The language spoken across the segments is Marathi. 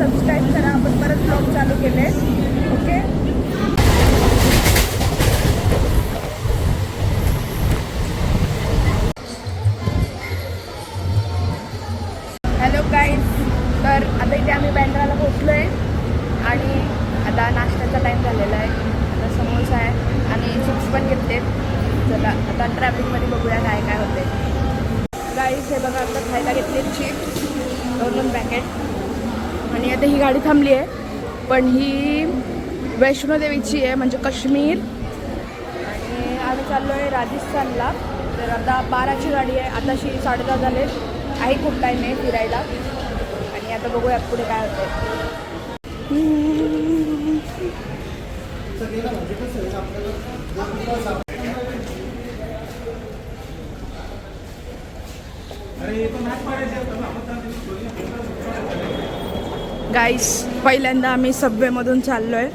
सबस्क्राईब करा. आपण परत ब्लॉग चालू केले. ओके. Hello guys. तर आता इथे आम्ही बँड्राला पोचलो आहे आणि आता नाश्त्याचा टाईम झालेला आहे. आता समोसा आहे आणि चिप्स पण घेतले. चला आता ट्रॅफिकमध्ये बघूया काय काय होते. गाईज हे बघा आता खायला घेतले चिप्स 2 पॅकेट आणि आता ही गाडी थांबली आहे पण ही वैष्णोदेवीची आहे म्हणजे काश्मीर आणि आम्ही चाललो आहे राजस्थानला. तर आता 12ची गाडी आहे. आताशी 10:30 झाले आहे. खूप टाईम आहे फिरायला आणि आता बघूया पुढे काय होतं. गाईस पहिल्यांदा आम्ही सबवेमधून चाललो आहे.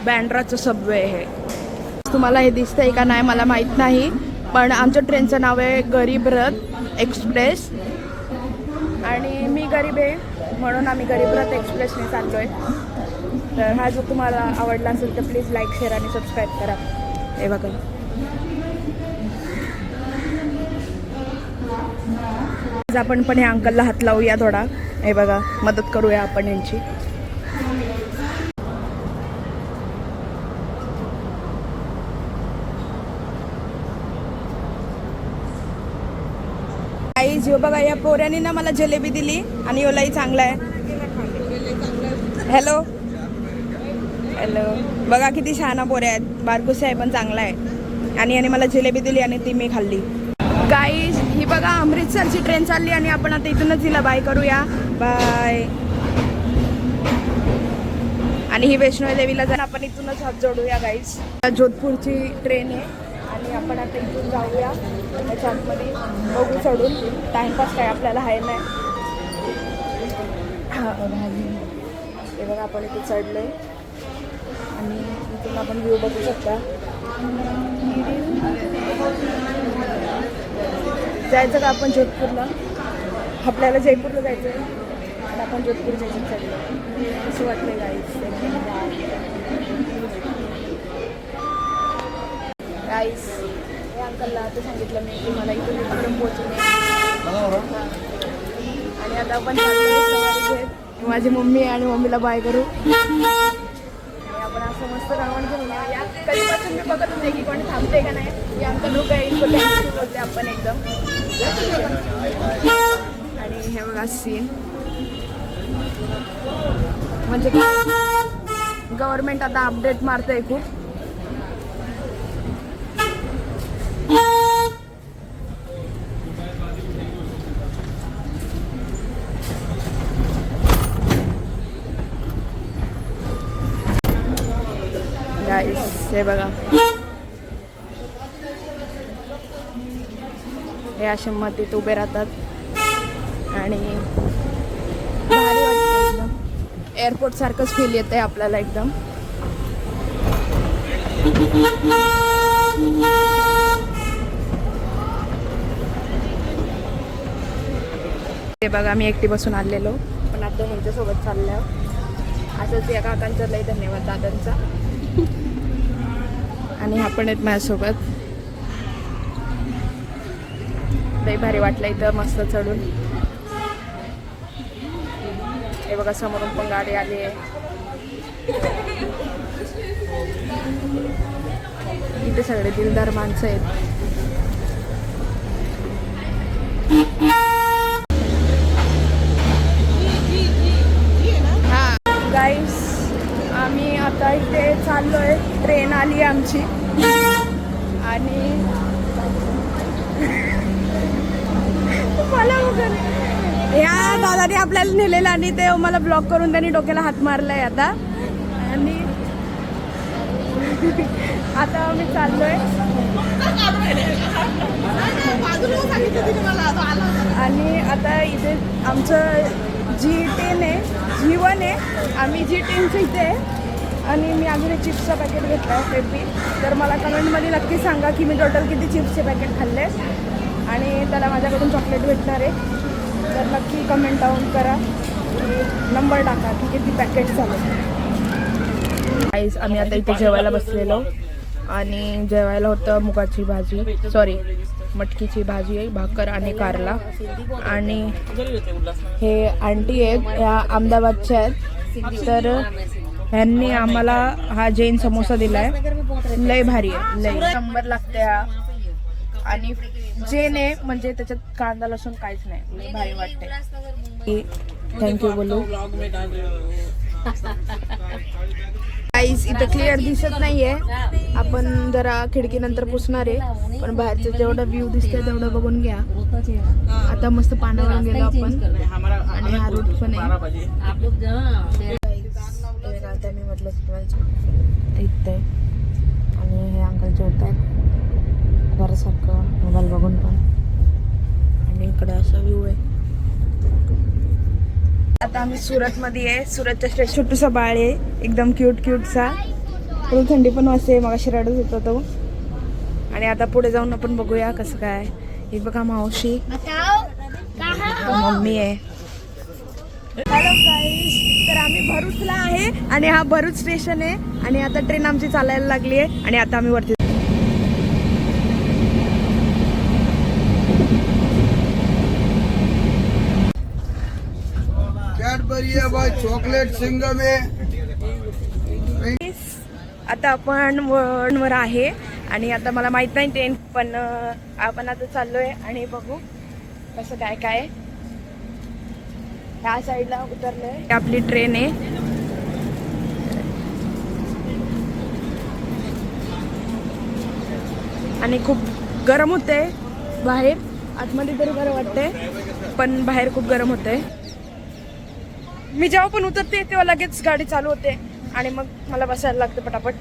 बँड्राचं सबवे हे तुम्हाला हे दिसतंय का नाही मला माहीत नाही पण आमच्या ट्रेनचं नाव आहे गरीब रथ एक्सप्रेस आणि मी गरीब आहे म्हणून आम्ही गरीब रथ एक्सप्रेसने चाललो आहे. तर हा जर तुम्हाला आवडला असेल तर प्लीज लाईक शेअर आणि सबस्क्राईब करा. हे बघा आपण पण ह्या अंकलला हात लावूया थोडा. हे बघा मदत करूया आपण यांची. आई जो बघा या पोऱ्याने ना मला जलेबी दिली आणि ओलाही चांगला आहे. हॅलो हॅलो बघा किती छान पोऱ्या आहेत. बारकुसे आहे पण चांगला आहे आणि याने मला जलेबी दिली आणि ती मी खाल्ली. गाईज ही बघा अमृतसरची ट्रेन चालली आणि आपण आता इथूनच तिला बाय करूया. बाय. आणि ही वैष्णोदेवीला जाऊन आपण इथूनच हात जोडूया गाईज. जोधपूरची ट्रेन आहे आणि आपण आता इथून जाऊया त्याच्या आतमध्ये बघू चढून. टाइमपास काय आपल्याला आहे नाही. हे बघा आपण इथे चढलो आहे आणि इथून आपण व्ह्यू बघू शकता. जायचं का आपण जोधपूरला. आपल्याला जयपूरला जायचं आहे आणि आपण जोधपूर जायचं चढलो. असं वाटतंय गाईस. गाईस हे अंकलला ते सांगितलं मी की मला इथून इथून पोहोचून आणि आता आपण सवारी घेत माझी मम्मी आणि मम्मीला बाय करू आणि आपण असं मस्त रावण घेऊन या. कधीपासून मी बघत नाही की कोणी थांबते का नाही. की अंकल लोक बोलते आपण एकदम. आणि हे बघा सीन म्हणजे गव्हर्नमेंट आता अपडेट मारतंय खूप. गाईस हे बघा हे असे मतीत उभे राहतात आणि भारी वाटतं एकदम. एअरपोर्ट सारखंच फील येत आहे आपल्याला एकदम. हे बघा मी एकटी बसून आलेलो पण आता ह्यांच्यासोबत चाललो. असंच या काकांचा लय धन्यवाद दादांचा. आणि हा पण आहेत माझ्यासोबत. लई भारी वाटलं इथं मस्त चढून. हे बघा समोरून पण गाडी आली आहे. इथे सगळे दिलदार माणसं आहेत. हा गाईस आम्ही आता इथे चाललोय. ट्रेन आली आमची आणि मला ह्या दादाने आपल्याला नेलेलं आणि ते मला ब्लॉक करून त्यांनी डोक्याला हात मारलाय आता. आणि आता आम्ही चाललोय आणि आता इथे आमचं G10 आहे G1 आहे. आम्ही G10चं इथे आहे आणि मी अजून एक चिप्सचं पॅकेट घेतलं आहे पेपी. तर मला कमेंटमध्ये नक्की सांगा की मी टोटल किती चिप्सचे पॅकेट खाल्ले आणि त्याला माझ्याकडून चॉकलेट भेटणार आहे. तर नक्की कमेंट डाऊन करा. नंबर टाका की किती पॅकेट चालू. गाईस आम्ही आता इथे जेवायला बसलेलो आणि जेवायला होतं मुगाची भाजी, सॉरी मटकीची भाजी, भाकर आणि कारला. आणि हे आंटी आहेत, ह्या अहमदाबादच्या आहेत. तर ह्यांनी आम्हाला हा जैन समोसा दिलाय. लय भारी आहे, लय नंबर लागते हा. आणि जैन आहे म्हणजे त्याच्यात कांदा लसूण काहीच नाही, लय भारी वाटते. थँक्यू बोलू. गाईस इथं क्लिअर दिसत नाहीये, आपण जरा खिडकीनंतर पुसणार आहे, पण बाहेरचं जेवढं व्ह्यू दिसतंय तेवढं बघून घ्या. आता मस्त पाण्यावर गेलो आपण आणि हा रूट पण आहे. आता मी म्हटलं इथे आणि हे अंकल जेवत आहेत घरासारखं मोबाईल बघून पण. आणि इकडे असा व्ह्यू आहे. आता आम्ही सुरतमध्ये आहे. सुरतच्या स्टेशन छोटूसा बाळ आहे, एकदम क्यूटचा. थोडी थंडी पण वाजते, मग रडत होता तो. आणि आता पुढे जाऊन आपण बघूया कसं काय. ही बघा मावशी, मम्मी आहे. हॅलो गाईस, तर आम्ही भरूचला आहे आणि हा भरूच स्टेशन आहे. आणि आता ट्रेन आमची चालायला लागली आहे आणि आता आम्ही वरती. चॉकलेट सिंगम आहे. आता आपण वर आहे आणि आता मला माहित नाही ट्रेन, पण आपण आता चाललोय आणि बघू कसं काय काय. ह्या साईडला उतरलोय, आपली ट्रेन आहे. आणि खूप गरम होते बाहेर, आतमध्ये तरी बरं वाटतंय पण बाहेर खूप गरम होतंय. मी जेव्हा पण उतरते तेव्हा लगेच गाडी चालू होते आणि मग मला बसायला लागतं पटापट.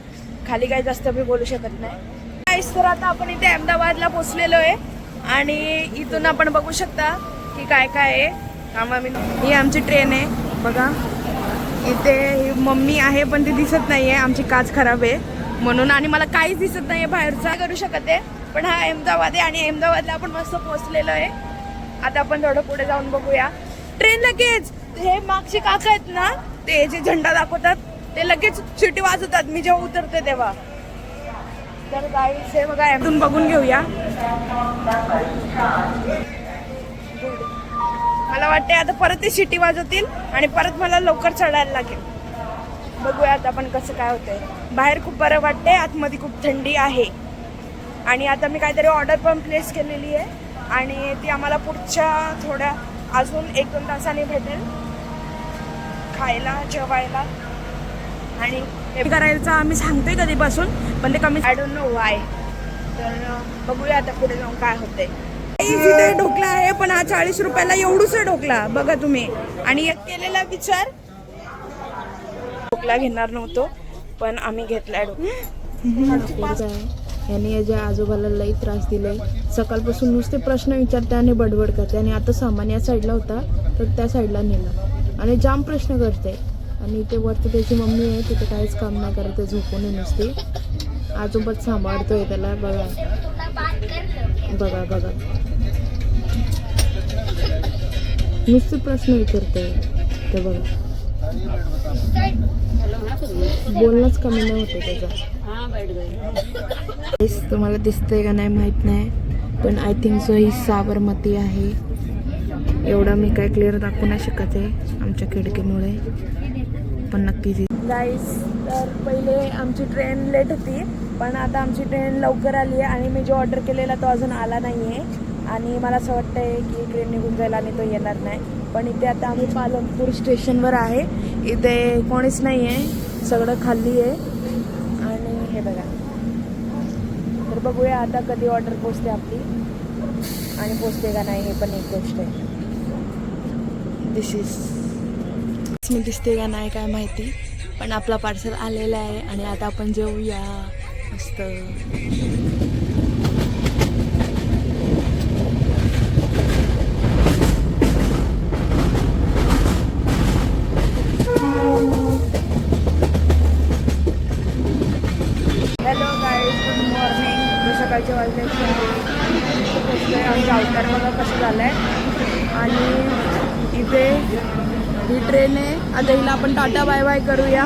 खाली काही जास्त मी बोलू शकत नाही. तर आता आपण इथे अहमदाबादला पोचलेलो आहे आणि इथून आपण बघू शकता की काय काय आहे. ही आमची ट्रेन आहे बघा. इथे ही मम्मी आहे पण ती दिसत नाहीये, आमची काच खराब आहे म्हणून. आणि मला काहीच दिसत नाहीये बाहेरचा करू शकत आहे. पण हा अहमदाबाद आहे आणि अहमदाबादला आपण मस्त पोचलेलो आहे. आता आपण थोडं पुढे जाऊन बघूया. ट्रेन लगेच हे मागचे काका आहेत ना, ते जे झेंडा दाखवतात ते लगेच शिटी वाजवतात मी जेव्हा उतरते तेव्हा. तर गाईस हे बघा, यातून बघून घेऊया. मला वाटते आता परत ते शिटी वाजवतील आणि परत मला लवकर चढायला लागेल. बघूया आता आपण कसं काय होतंय. बाहेर खूप बरं वाटतंय, आतमध्ये खूप थंडी आहे. आणि आता मी काहीतरी ऑर्डर पण प्लेस केलेली आहे आणि ती आम्हाला पुढच्या थोड्या अजून 1-2 तासांनी भेटेल खायला जेवायला. आणि हे करायचं आम्ही सांगतोय कधीपासून, पण ते कमी आय डोंट नो वाय. तर बघूया आता पुढे जाऊन काय होतंय. इथे ढोकला आहे पण हा 40 रुपयाला एवढूच ढोकला बघा तुम्ही. आणि एक केलेला विचार, ढोकला घेणार नव्हतो पण आम्ही घेतलाय ढोकला. यांनी याच्या आजोबाला लई त्रास दिलाय. सकाळपासून नुसते प्रश्न विचारते आणि बडबड करते. आणि आता सामान या साईडला होता तर त्या साईडला नेला आणि जाम प्रश्न करते. आणि ते वरती त्याची मम्मी आहे, तिथे काहीच काम नाही करत, ते झोपून नुसते. आजोबाच सांभाळतोय त्याला. बघा बघा बघा, नुसते प्रश्न विचारते ते बघा. बोलणंच कमी नाही होते त्याचा. तुम्हाला दिसतंय का नाही माहित नाही, पण आय थिंक सो ही साबरमती आहे. एवढं मी काय क्लिअर दाखवू नाही शकत आहे आमच्या खिडकीमुळे, पण नक्कीच. गाईस तर पहिले आमची ट्रेन लेट होती पण आता आमची ट्रेन लवकर आली आहे आणि मी जो ऑर्डर केलेला तो अजून आला नाही आहे. आणि मला असं वाटतं आहे की ट्रेन निघून जाईल आणि तो येणार नाही. पण इथे आता आम्ही पालनपूर स्टेशनवर आहे. इथे कोणीच नाही आहे, सगळं खाली आहे. आणि हे बघा, तर बघूया आता कधी ऑर्डर पोचते आपली आणि पोचते का नाही, हे पण एक गोष्ट आहे. मी दिसते का नाही काय माहिती, पण आपला पार्सल आलेला आहे आणि आता आपण जेवूया मस्त. Hello guys, good morning. सकाळचे वाजले पोचलोय. आमचा अवतार बघा कसं झालं आहे. आणि इथे ही ट्रेन आहे. आता हिला आपण टाटा बाय बाय करूया.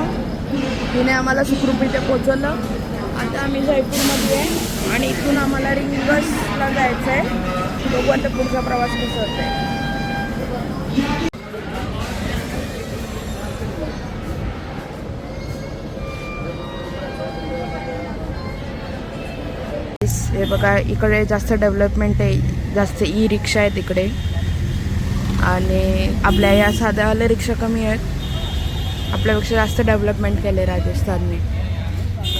हिने आम्हाला सुखरूप इथे पोचवलं. आता आम्ही जयपूरमध्ये आहे आणि इथून आम्हाला रिंगसला जायचं आहे. बघू आता पुढचा प्रवास कसा होत आहे. हे बघा इकडे जास्त डेव्हलपमेंट आहे, जास्त ई रिक्षा आहेत इकडे आणि आपल्या या साध्यावाल्या रिक्षा कमी आहेत. आपल्यापेक्षा जास्त डेव्हलपमेंट केले राजस्थानने.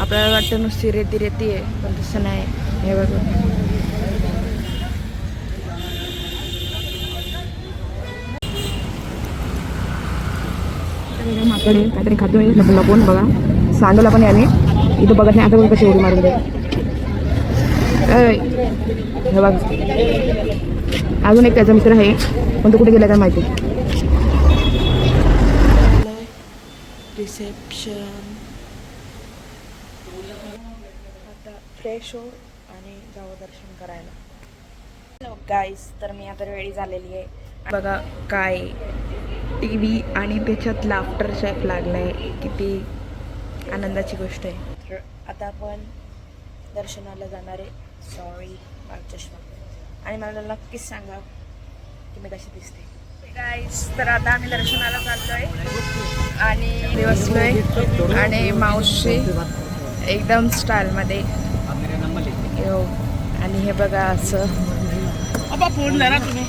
आपल्याला वाटतं नुसती रेती रेती आहे, पण तसं नाही. हे बघा माकडे काहीतरी खातोय लपून बघा. सांडोला पण याने इथं बघत नाही. आता कशी उडी मारून दे. हे बघ अजून एक त्याचा मित्र आहे, पण तो कुठे गेला काय माहिती. रिसेप्शन आता फ्रेश हो आणि जावं दर्शन करायला. हॅलो गाईस, तर मी आता रेडी झालेली आहे. बघा काय टी व्ही आणि त्याच्यात लाफ्टर शेफ लागलाय. किती आनंदाची गोष्ट आहे. तर आता आपण दर्शनाला जाणार आहे. सॉरी चष्मा. आणि मला नक्कीच सांगा की मी कशी दिसते गाईस. तर आता आम्ही दर्शनाला चाललोय आणि बसलोय आणि मावशी एकदम स्टाईलमध्ये येऊ. आणि हे बघा असं फोन धरा तुम्ही.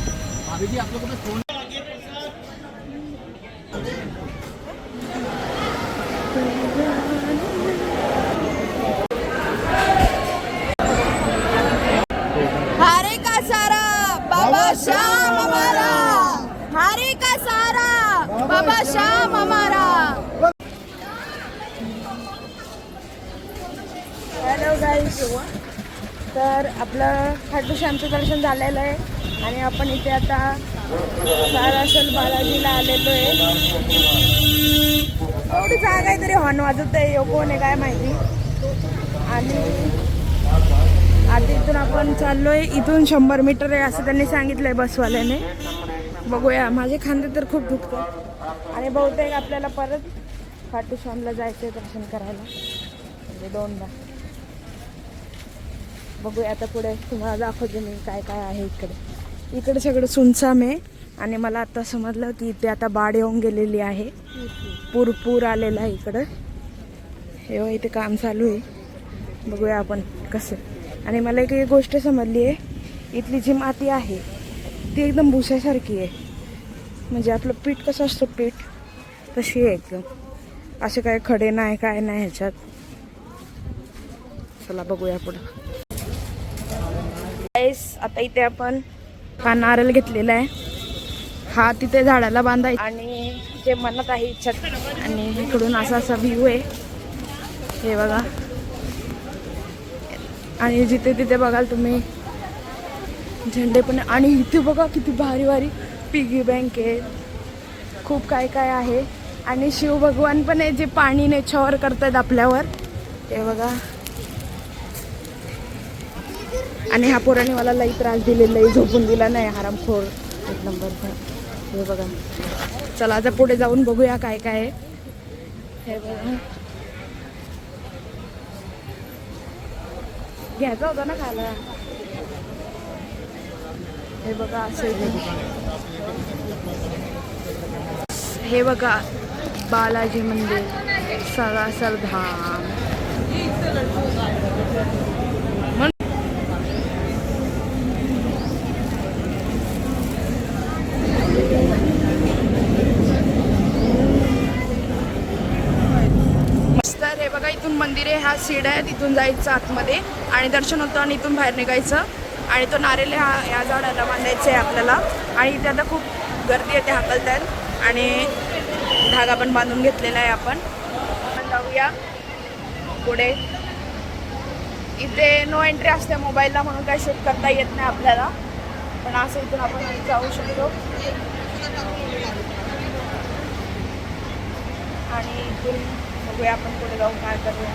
हारे का सारा बाबा श्याम हमारा, हारे का सारा बाबा श्याम हमारा. हॅलो गाईस, तर आपलं खाटू श्यामचं दर्शन झालेलं आहे आणि आपण इथे आता सारासल बालाजीला आलेलो आहे. एवढी जागा आहे तरी हॉर्न वाजत आहे. कोण आहे काय माहिती. आणि आता इथून आपण चाललोय. इथून 100 मीटर आहे असं त्यांनी सांगितलंय बसवाल्याने. बघूया. माझे खांदे तर खूप दुखतात आणि बहुतेक आपल्याला परत खाटू श्यामला जायचंय दर्शन करायला, म्हणजे 2दा. बघूया आता पुढे तुम्हाला दाखवते मी काय काय आहे इकडे. इकडे सगळं सुनसाम आहे आणि मला आता समजलं की इथे आता बाढ येऊन गेलेली आहे. पूर आलेला आहे इकडं. हे इथे काम चालू आहे. बघूया आपण कसं. आणि मला एक गोष्ट समजली आहे, इथली जी माती आहे ती एकदम भुसासारखी आहे. म्हणजे आपलं पीठ कसं असतं पीठ तशी आहे एकदम. असे काय खडे नाही काय नाही ह्याच्यात. चला बघूया पुढं. आता इथे आपण हा नारळ घेतलेला आहे. हा तिथे झाडाला बांधायचा आणि जे मनात आहे इच्छा. आणि इकडून असा व्ह्यू आहे हे बघा. आणि जिथे तिथे बघाल तुम्ही झेंडे पण. आणि इथे बघा किती भारी भारी पिगी बँक आहे. खूप काय काय आहे. आणि शिव भगवान पण आहे जे पाणी नेछावर करतात आपल्यावर. ते बघा. आणि हा पोराने मला लई त्रास दिलेला, लई झोपून दिला नाही. हरामखोर एक नंबरचा. हे बघा. चला आता पुढे जाऊन बघूया काय काय आहे. हे बघा. घ्यायचा होता ना खायला. हे बघा असं. हे बघा बालाजी मंदिर, सरासर धाम. तर हे बघा इथून मंदिर आहे. ह्या सीड्या आहेत. इथून जायचं आतमध्ये आणि दर्शन होतं आणि इथून बाहेर निघायचं. आणि तो नारळ ह्या झाडाला बांधायचं आहे आपल्याला. आणि इथे आता खूप गर्दी आहे, ते हाकलत आहेत आणि धागा पण बांधून घेतलेला आहे आपण जाऊया पुढे. इथे नो एंट्री असते मोबाईलला, म्हणून काय शूट करता येत नाही आपल्याला. पण असं इथून आपण जाऊ शकतो. आणि इथून बघूया आपण पुढे जाऊन काय करूया.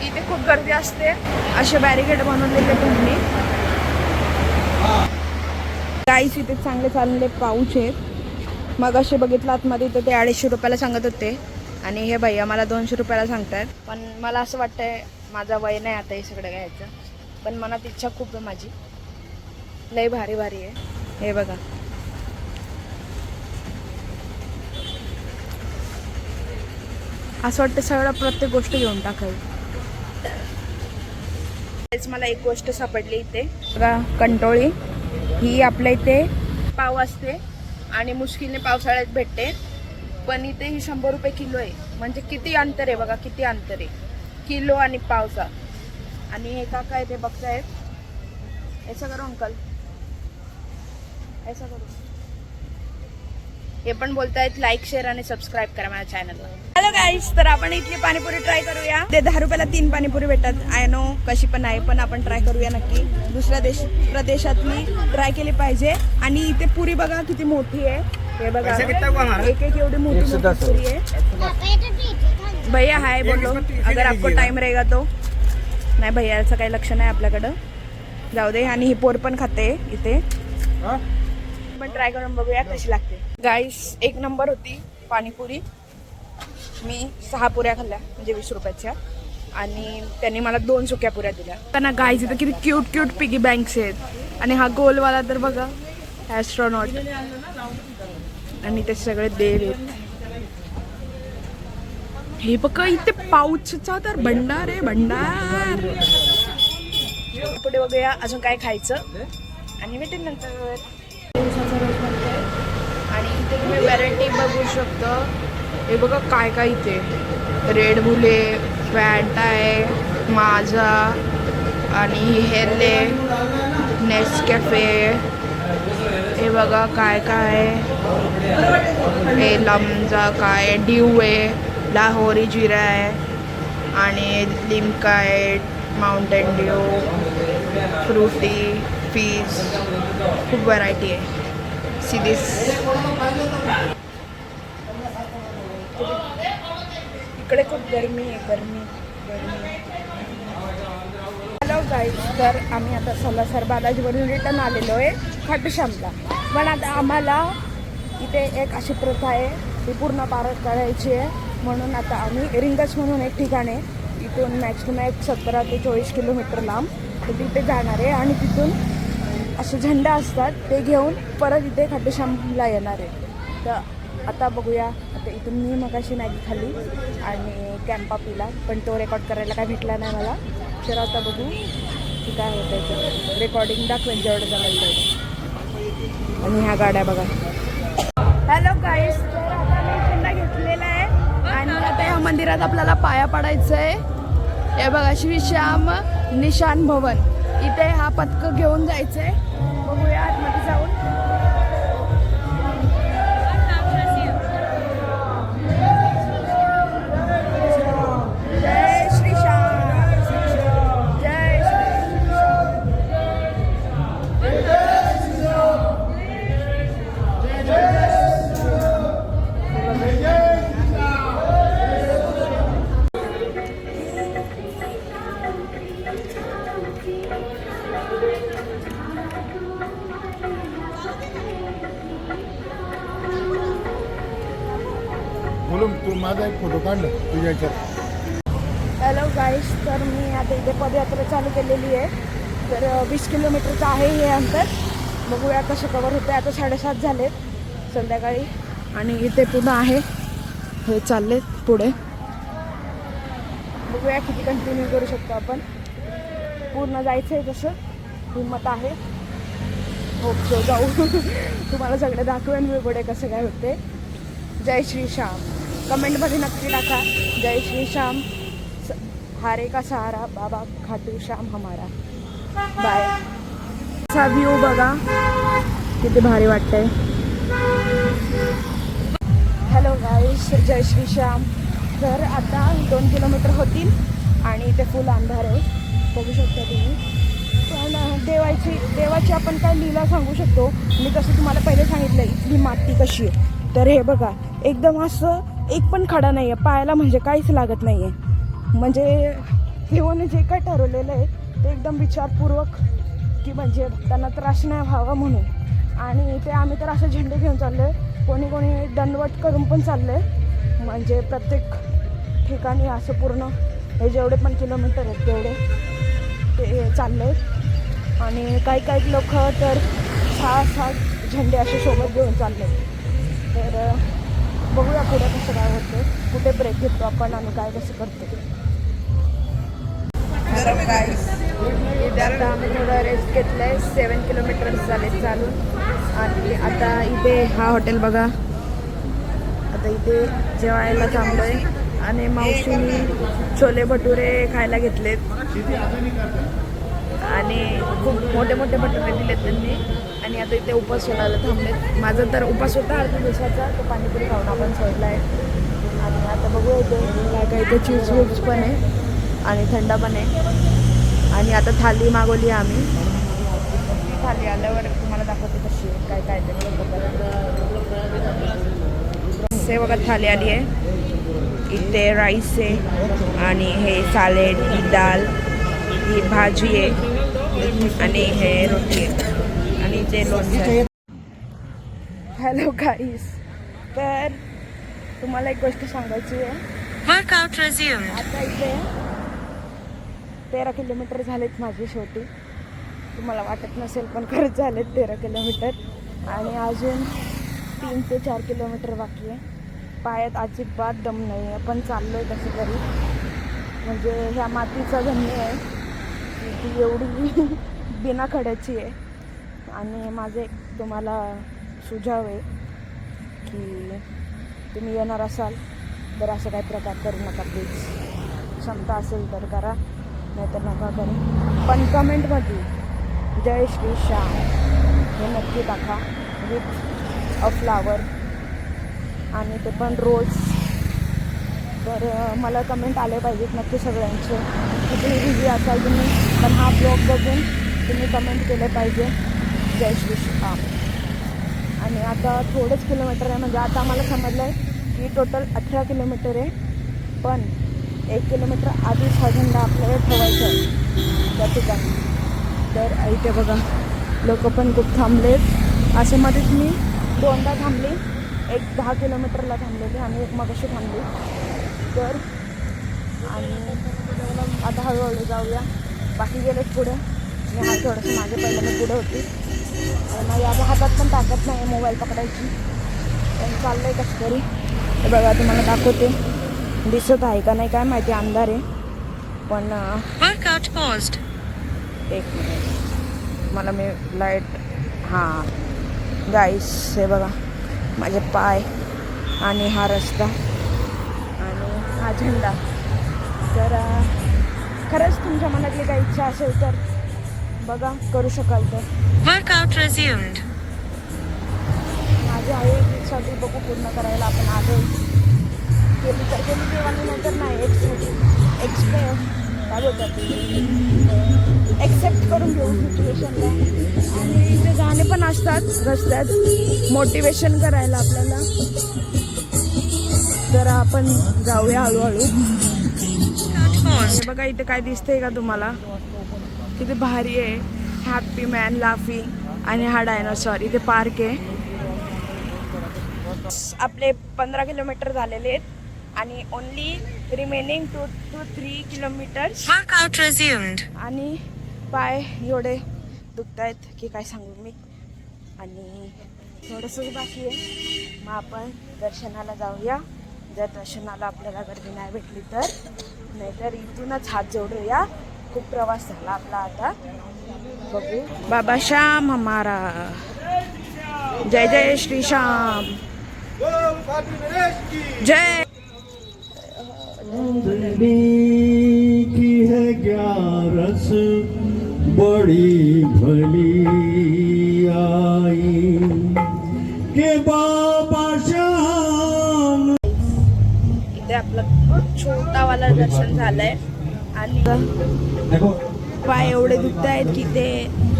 इथे खूप गर्दी असते. असे बॅरिकेड बनवलेले तुम्ही. गाईस इथे चांगले चाललेले पाऊच आहेत. मग असे बघितलं आतमध्ये तर ते 250 रुपयाला सांगत होते आणि हे भैया मला 200 रुपयाला सांगतात. पण मला असं वाटतंय माझा वय नाही आता हे सगळं घ्यायचं, पण मनात इच्छा खूप आहे माझी. लय भारी भारी आहे हे बघा. असं वाटतं सगळं प्रत्येक गोष्ट घेऊन टाकावी. मला एक गोष्ट सापडली इथे बघा, कंटोळी. ही आपल्या इथे पाव असते आणि मुश्किलने पावसाळ्यात भेटते, पण इथे ही 100 रुपये किलो आहे. म्हणजे किती अंतर आहे बघा, किती अंतर आहे किलो आणि पावचा. आणि हे काका आहे ते बघतायत. ऐसा करो अंकल, ऐसा करो. हे पण बोलतायत लाईक शेअर आणि सबस्क्राईब करा माझ्या चॅनलला. हॅलो गाईस, तर आपण इथली पाणीपुरी ट्राय करूया. ते 10 रुपयाला 3 पाणीपुरी भेटतात. आय नो कशी पण आहे, पण आपण ट्राय करूया नक्की. दुसऱ्या प्रदेशातली ट्राय केली पाहिजे. आणि इथे पुरी बघा किती मोठी आहे. हे बघा एक एक एवढी मोठी पुरी आहे. भैया हाय बोलो, अगर आपको टाइम रहेगा तो. नाही भैयाचं काही लक्ष नाही आपल्याकडं, जाऊ दे. आणि ही पोर पण खाते इथे, पण ट्राय करून बघूया कशी लागते. गाईस एक नंबर होती पाणीपुरी. मी 6 पुऱ्या खाल्ल्या म्हणजे 20 रुपयाच्या, आणि त्यांनी मला 2 सुक्या पुऱ्या दिल्या. त्यांना गाईस इथं किती क्यूट क्यूट पिगी बँक्स आहेत. आणि हा गोलवाला तर बघा ॲस्ट्रॉनॉट, आणि ते सगळे देव आहेत. हे बघा इथे पाऊचचा तर भंडार आहे, भंडार. पुढे बघूया अजून काय खायचं आणि भेटेल नंतर. दिवसाचा रोज बनतोय आणि इथे तुम्ही व्हरायटी बघू शकता. हे बघा काय काय इथे, रेड बुले, फॅन्टा आहे, माझा आणि हेरले, नेस्कॅफे. हे बघा काय काय, हे लमजा काय, ड्यू आहे, लाहोरी जिरा आहे, आणि लिमका आहे, माउंटेन ड्यू, फ्रुटी, फीज. खूप व्हरायटी आहे. See this. इकडे खूप गरमी आहे, गरमी. हॅलो गाईज, तर आम्ही आता सलासर बालाजीवरून रिटर्न आलेलो आहे खाटू श्यामला. पण आता आम्हाला इथे एक अशी प्रथा आहे, ती पूर्ण पार करायची आहे. म्हणून आता आम्ही रिंगस म्हणून एक ठिकाण आहे, इथून मॅक्स टू मॅक्स 17 ते 24 किलोमीटर लांब, तर तिथे जाणार आहे. आणि तिथून असे झेंडा असतात ते घेऊन परत इथे खाटू श्यामला येणार आहे. तर आता बघूया. आता इथून मी मगाशी मॅगी खाल्ली आणि कॅम्पा पिला, पण तो रेकॉर्ड करायला काय भेटला नाही मला. तर आता बघू की काय होतं आहे. रेकॉर्डिंग दाखवेल जेवढं जमेल तेवढं. आणि ह्या गाड्या बघा. हॅलो गाईस, तर आता मी झेंडा घेतलेला आहे आणि आता ह्या मंदिरात आपल्याला पाया पडायचं आहे. हे बघा श्री श्याम निशान भवन, इथे हा पथक घेऊन जायचं आहे. बघूया आतमध्ये जाऊन. जय श्री श्याम, जय बोलून तू माझा एक फोटो काढला तुझ्या याच्यात. हॅलो गाईस, तर मी आता इथे पदयात्रा चालू केलेली आहे. तर 20 किलोमीटरचं आहे हे अंतर. बघूया कसं कवर होतं. आता 7:30 झालेत संध्याकाळी आणि इथे पुन्हा आहे, हे चालले पुढे. बघूया किती कंटिन्यू करू शकतो आपण. पूर्ण जायचं आहे तसं हिंमत आहे. हो सो जाऊ. तुम्हाला सगळे दाखवेन मी पुढे कसं काय होते. जय श्री श्याम. कमेंटमध्ये नक्की टाका जय श्री श्याम. हारे का सहारा बाबा खाटू श्याम हमारा. बाय. असा व्ह्यू बघा किती भारी वाटतंय. हॅलो गाईस, जय श्री श्याम. तर आता 2 किलोमीटर होतील आणि इथे फुल अंधार आहे, बघू शकता तुम्ही. पण देवाची आपण काय लीला सांगू शकतो. मी कसं तुम्हाला पहिले सांगितलं इथली माती कशी आहे. तर हे बघा एकदम असं एक पण खडा नाही आहे, पायाला म्हणजे काहीच लागत नाही आहे. म्हणजे देवाने जे काय ठरवलेलं आहे ते एकदम विचारपूर्वक, की म्हणजे भक्तांना त्रास नाही व्हावा म्हणून. आणि इथे आम्ही तर असं झेंडे घेऊन चाललो आहे. कोणी कोणी दंडवत करून पण चाललं आहे, म्हणजे प्रत्येक ठिकाणी असं पूर्ण हे जेवढे पण किलोमीटर आहेत तेवढे ते चालले आहेत. आणि काही काही लोक तर 6-7 झेंडे असे सोबत घेऊन चालले. तर बघूया पुढे कसं काय होतं, कुठे ब्रेक घेतो आपण आणि काय कसं करतो. हॅलो गाईस, इथे आता आम्ही थोडं रेस्ट घेतलं आहे. 7 किलोमीटर झाले चालून. आणि आता इथे हा हॉटेल बघा, आता इथे जेवायला थांबलो आहे. आणि मावशीने छोले भटुरे खायला घेतलेत आणि खूप मोठे मोठे भटुरे दिलेत त्यांनी. आणि आता इथे उपास सोडायला थांबलेत. माझा तर उपास होता अर्ध्या दिवसाचा, तो पाणीपुरी खाऊन आपण सोडला आहे. आणि आता बघूया इथे काय काय, इथे चीज विप्स पण आहे आणि थंडा पण आहे. आणि आता थाली मागवली आम्ही. थाली आल्यावर तुम्हाला दाखवते कशी आहे, काय काय ते हे बघा. थाली आली आहे. इथे राईस आहे आणि हे सॅलेड, ही दाल, ही भाजी आहे आणि हे रोटी आहे आणि ते लोणचं आहे. हॅलो गाईस, तर तुम्हाला एक गोष्ट सांगायची आहे. Workout resumed. आता इथे 13 किलोमीटर झालेत माझे शेवटी. तुम्हाला वाटत नसेल पण खरंच झालेत 13 किलोमीटर. आणि अजून 3 ते 4 किलोमीटर बाकी आहे. पायात अजिबात दम नाही आहे, पण चाललो आहे कसं तरी. म्हणजे ह्या मातीचा धन्य आहे की ती एवढी बिना खड्याची आहे. आणि माझे तुम्हाला सुझाव आहे की तुम्ही येणार असाल तर असं काही प्रकार करू नका प्लीज. क्षमता असेल तर करा, नाहीतर नका करू. पण कमेंटमध्ये जय श्री श्याम हे नक्की टाका विथ अ फ्लावर, आणि ते पण रोज. तर मला कमेंट आले पाहिजेत नक्की सगळ्यांचे. किती बिझी असाल तुम्ही, पण हा ब्लॉग बघून तुम्ही कमेंट केले पाहिजे जय श्री श्याम. आणि आता थोडेच किलोमीटर आहे, म्हणजे आता आम्हाला समजलं आहे की टोटल 18 किलोमीटर आहे. पण 1 किलोमीटर आधीच हा झेंडा आपल्याला ठेवायचा आहे त्या ठिकाणी. तर इथे बघा लोक पण खूप थांबलेत. असे मध्येच मी 2दा थांबली, एक 10 किलोमीटरला थांबलेली आणि एक मगाशी थांबली. तर आणि आता हळूहळू जाऊया. बाकी गेलेत पुढे, मी हा थोडंसं मागे पहिलं मी पुढे होती. माझ्या आता हातात पण ताकद नाही मोबाईल पकडायची, पण चाललं आहे कसं तरी. हे बघा तुम्हाला दाखवते, दिसत आहे का नाही काय माहिती, अंधार आहे. पण Workout paused. एक मिनिट, मला मी लाईट, हां गाईस हे बघा माझे पाय आणि हा रस्ता आणि हा झेंडा. तर खरंच तुमच्या मनातली काही इच्छा असेल तर बघा, करू शकाल तर. Workout resumed. माझी आहे एक इच्छा, ती बघू पूर्ण करायला आपण आलो. केली तर केली देवानी, नंतर नाही काय बोलतात एक्सेप्ट करून घेऊ सिच्युएशनला. आणि इथे गाणे पण असतात रस्त्यात मोटिवेशन करायला आपल्याला. तर आपण जाऊया हळूहळू. हे बघा इथे काय दिसतंय का तुम्हाला, किती भारी आहे. हॅपी मॅन लाफिंग आणि हा डायनोसॉर. इथे पार्क आहे. आपले 15 किलोमीटर झालेले आहेत आणि only remaining 2 to 3 kilometres. Workout resumed. आणि पाय एवढे दुखत आहेत की काय सांगू मी. आणि थोडंसंच बाकी आहे. मग आपण दर्शनाला जाऊया, जर दर्शनाला आपल्याला गर्दी नाही भेटली तर. नाहीतर इथूनच हात जोडूया. खूप प्रवास झाला आपला आता. बघू. बाबा श्याम हमारा, जय जय श्री श्याम, जय. की है ग्यारस बड़ी भली आई के बाबा श्याम. इथे आपलं छोटावाला दर्शन झालंय. आणि पाय एवढे दुखत आहेत की ते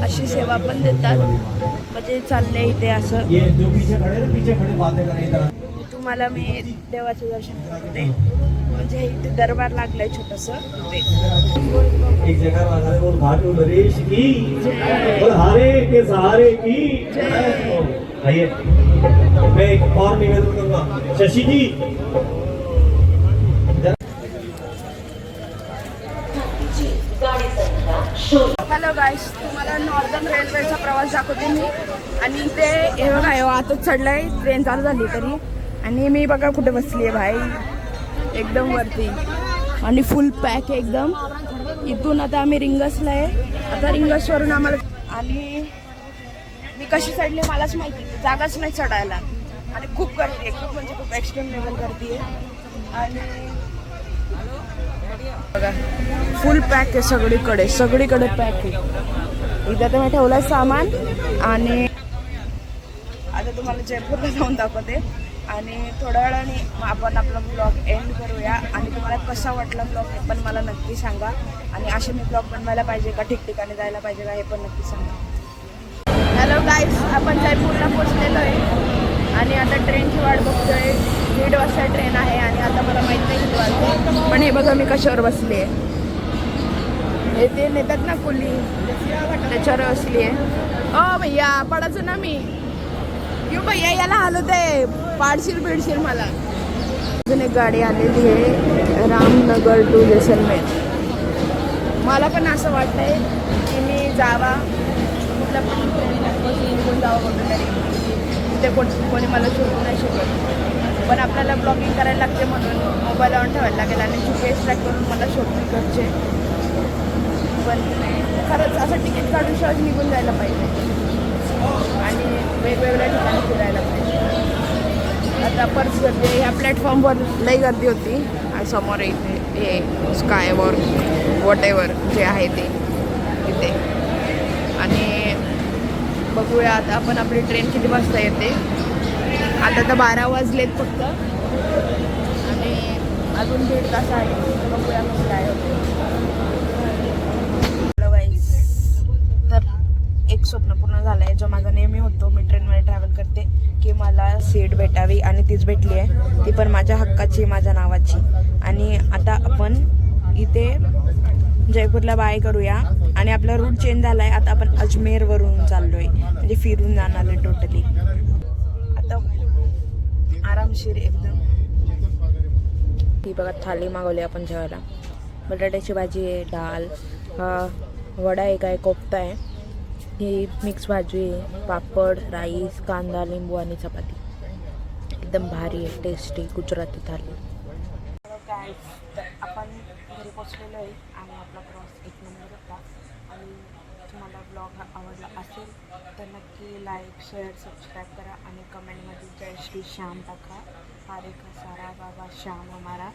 अशी सेवा पण देतात. म्हणजे चाललंय इथे असं. तुम्हाला मी देवाचं दर्शन करते. म्हणजे इथे दरबार लागलाय छोटंसं ते. एक जगह वाला और घाटों नरेश की और हारे के सहारे की. आइए मैं एक और निवेदन करूंगा शशि जी हॅलो गाईस, तुम्हाला नॉर्दर्न रेल्वेचा प्रवास दाखवते मी. आणि ते हे बघा हे आताच चढलंय, ट्रेन चालू झाली तरी. आणि मी बघा कुठे बसली आहे भाई, एकदम वरती आणि फुल पॅक आहे एकदम. इथून आता आम्ही रिंगसला आहे. आता रिंगसवरून आम्हाला आणि मी कशी चढली मलाच माहिती, जागाच नाही चढायला. आणि खूप गर्दी आहे, खूप म्हणजे खूप एक्स्ट्रीम लेवल गर्दी आहे. आणि बघा फुल पॅक आहे सगळीकडे पॅक आहे. इथं तर मी ठेवलंय सामान. आणि आता तुम्हाला जयपूरला जाऊन दाखवते. आणि थोड्या वेळाने आपण आपला ब्लॉग एंड करूया. आणि तुम्हाला कसा वाटला ब्लॉग हे पण मला नक्की सांगा. आणि असे मी ब्लॉग बनवायला पाहिजे का, ठिकठिकाणी जायला पाहिजे का, हे पण नक्की सांगा. हॅलो गाईस, आपण जयपूरला पोचलेलो आहे. आणि आता ट्रेनची वाट बघतोय. 1:30 वाजता ट्रेन आहे. आणि आता मला माहीत नाही किती वाजता, पण हे बघा मी कशावर बसली आहे. हे ते नेतात ना कुली, त्याच्यावर बसली आहे. ओ भैया पडायचं ना मी. क्यों भैया याला हलवते, पाडशील बिडशील मला. अजून एक गाडी आलेली आहे रामनगर टू जैसलमेर. मला पण असं वाटतंय की मी जावा कुठल्या पण ट्रेनला निघून जावं कुठं तरी. तिथे कोणी मला शोधू नाही शकत. पण आपल्याला ब्लॉगिंग करायला लागते म्हणून मोबाईल ऑन ठेवायला लागेल. आणि GPS ट्रॅक करून मला शोधून करचे. पण खरंच असं तिकीट काढून सहज निघून जायला पाहिजे. आणि वेगवेगळ्या ठिकाणी फिरायला पाहिजे. आता परत गर्दी, ह्या प्लॅटफॉर्मवर लई गर्दी होती. आणि समोर इथे हे स्कायवर वॉटेवर जे आहे ते इथे. आणि बघूया आता आपण आपली ट्रेन किती वाजता येते. आता तर 12 वाजलेत फक्त. आणि अजून 1.5 तास आहे. बघूया कसं काय होतं. तर एक स्वप्न पूर्ण झालं आहे, जो माझा नेहमी होतो. मी ट्रेनमध्ये ट्रॅव्हल करते की मला सीट भेटावी. आणि तीच भेटली आहे. ती पण माझ्या हक्काची, माझ्या नावाची. आणि आता आपण इथे जयपूरला बाय करूया. आणि आपला रूट चेंज झाला आहे. आता आपण अजमेरवरून चाललो आहे, म्हणजे फिरून जाणार आहे टोटली. आता आरामशीर एकदम. ती बघा थाली मागवली आपण जेवायला. बटाट्याची भाजी आहे, डाळ, वडा एक आहे, कोफ्ता आहे, ही मिक्स भाजी आहे, पापड, राईस, कांदा, लिंबू आणि चपाती. एकदम भारी आहे, टेस्टी गुजराती थाली. काय तर आपण घरी पोचलेलो आहे. आणि आपला प्रवास 1 नंबर होता. आणि तुम्हाला ब्लॉग आवडला असेल तर नक्की लाईक, शेअर, सबस्क्राईब करा. आणि कमेंटमध्ये जय श्री श्याम टाका. हरे का सारा बाबा श्याम हमारा.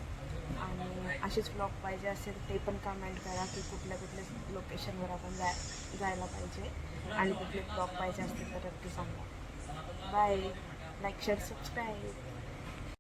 आणि असेच ब्लॉग पाहिजे असेल ते पण कमेंट करा की कुठल्या लोकेशनवर आपण जायला पाहिजे. आणि कुठले ब्लॉग पाहिजे असतील तर नक्की सांगा. बाय. Like, share, subscribe.